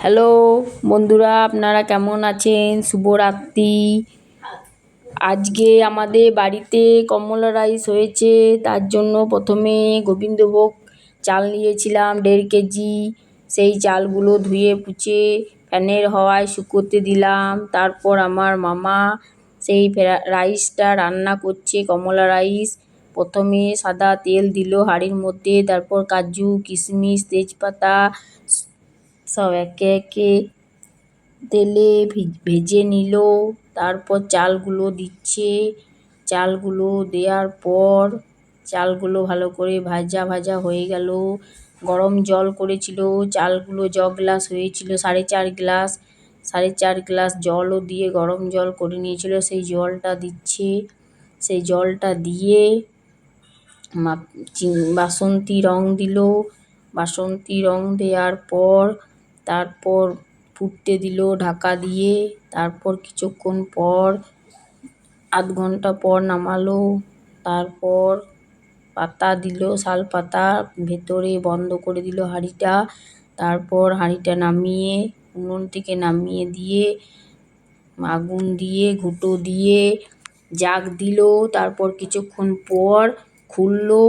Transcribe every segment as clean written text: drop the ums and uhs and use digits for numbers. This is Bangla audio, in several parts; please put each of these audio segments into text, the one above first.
হ্যালো বন্ধুরা, আপনারা কেমন আছেন? শুভরাত্রি। আজকে আমাদের বাড়িতে কমলা রাইস হয়েছে। তার জন্য প্রথমে গোবিন্দভোগ চাল নিয়েছিলাম 1.5 কেজি। সেই চালগুলো ধুয়ে পুছে ফ্যানের হাওয়ায় শুকোতে দিলাম। তারপর আমার মামা সেই রাইসটা রান্না করছে, কমলা রাইস। প্রথমে সাদা তেল দিল হাঁড়ির মধ্যে, তারপর কাজু কিশমিশ তেজপাতা সব একে একে তেলে ভেজে নিল। তারপর চালগুলো দিচ্ছে। চালগুলো দেওয়ার পর চালগুলো ভালো করে ভাজা ভাজা হয়ে গেল। গরম জল করেছিল, চালগুলো গ্লাস হয়েছিল 4.5 গ্লাস। 4.5 গ্লাস জলও দিয়ে গরম জল করে নিয়েছিল, সেই জলটা দিচ্ছে। সেই জলটা দিয়ে বাসন্তী রং দিল। বাসন্তী রং দেওয়ার পর তারপর ফুটতে দিল ঢাকা দিয়ে। তারপর কিছুক্ষণ পর আধ ঘন্টা পর নামালো। তারপর পাতা দিল, শাল পাতা ভেতরে বন্ধ করে দিল হাঁড়িটা। তারপর হাঁড়িটা নামিয়ে উনুন থেকে নামিয়ে দিয়ে আগুন দিয়ে ঘুঁটো দিয়ে জাগ দিল। তারপর কিছুক্ষণ পর খুললো,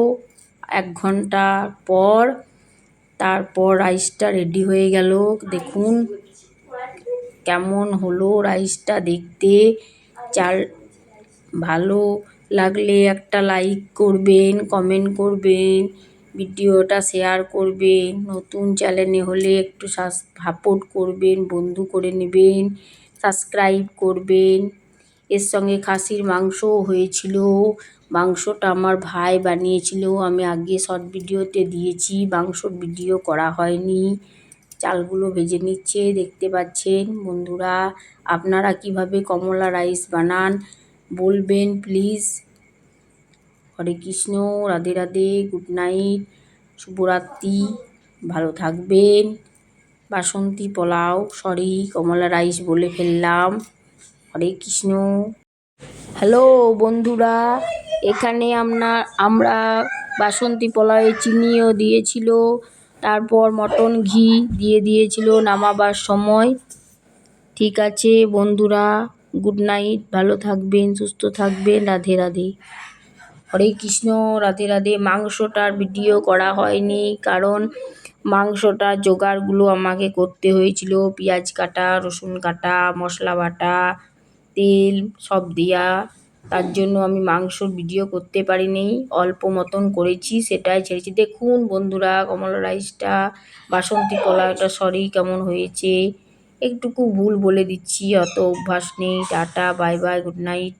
1 ঘন্টা পর। তারপর রাইসটা রেডি হয়ে গেল। দেখুন কেমন হলো রাইসটা দেখতে। চাল ভালো লাগলে একটা লাইক করবেন, কমেন্ট করবেন, ভিডিওটা শেয়ার করবেন। নতুন চ্যানেলে হলে একটু সাপোর্ট করবেন, বন্ধু করে নেবেন, সাবস্ক্রাইব করবেন। এর সঙ্গে খাসির মাংসও হয়েছিল। মাংসটা আমার ভাই বানিয়েছিল, আমি আগে শর্ট ভিডিওতে দিয়েছি, মাংসর ভিডিও করা হয়নি। চালগুলো ভেজে নিচ্ছে, দেখতে পাচ্ছেন বন্ধুরা। আপনারা কিভাবে কমলা রাইস বানান বলবেন please. Hare Krishna, Radhe Radhe, good night, শুভরাত্রি, ভালো থাকবেন। বাসন্তী পোলাও, সরি কমলা রাইস বলে ফেললাম। হরে কৃষ্ণ। হ্যালো বন্ধুরা, এখানে আমরা বাসন্তী পোলাওয়ে চিনিও দিয়েছিল। তারপর মটন ঘি দিয়ে দিয়েছিল নামাবার সময়। ঠিক আছে বন্ধুরা, গুড নাইট, ভালো থাকবেন, সুস্থ থাকবেন, রাধে রাধে। হরে কৃষ্ণ, রাধে রাধে। মাংসটার ভিডিও করা হয়নি কারণ মাংসটার জোগাড়গুলো আমাকে করতে হয়েছিল। পেঁয়াজ কাটা, রসুন কাটা, মশলা বাটা, তেল সব দেওয়া। তার জন্য আমি মাংসর ভিডিও করতে পারিনি, অল্প মতন করেছি, সেটাই ছেড়েছি। দেখুন বন্ধুরা কমলা রাইসটা, বাসন্তী পোলাওটা সরি কেমন হয়েছে। একটুকু ভুল বলে দিচ্ছি, অত অভ্যাস নেই। Tata, bye bye, good night.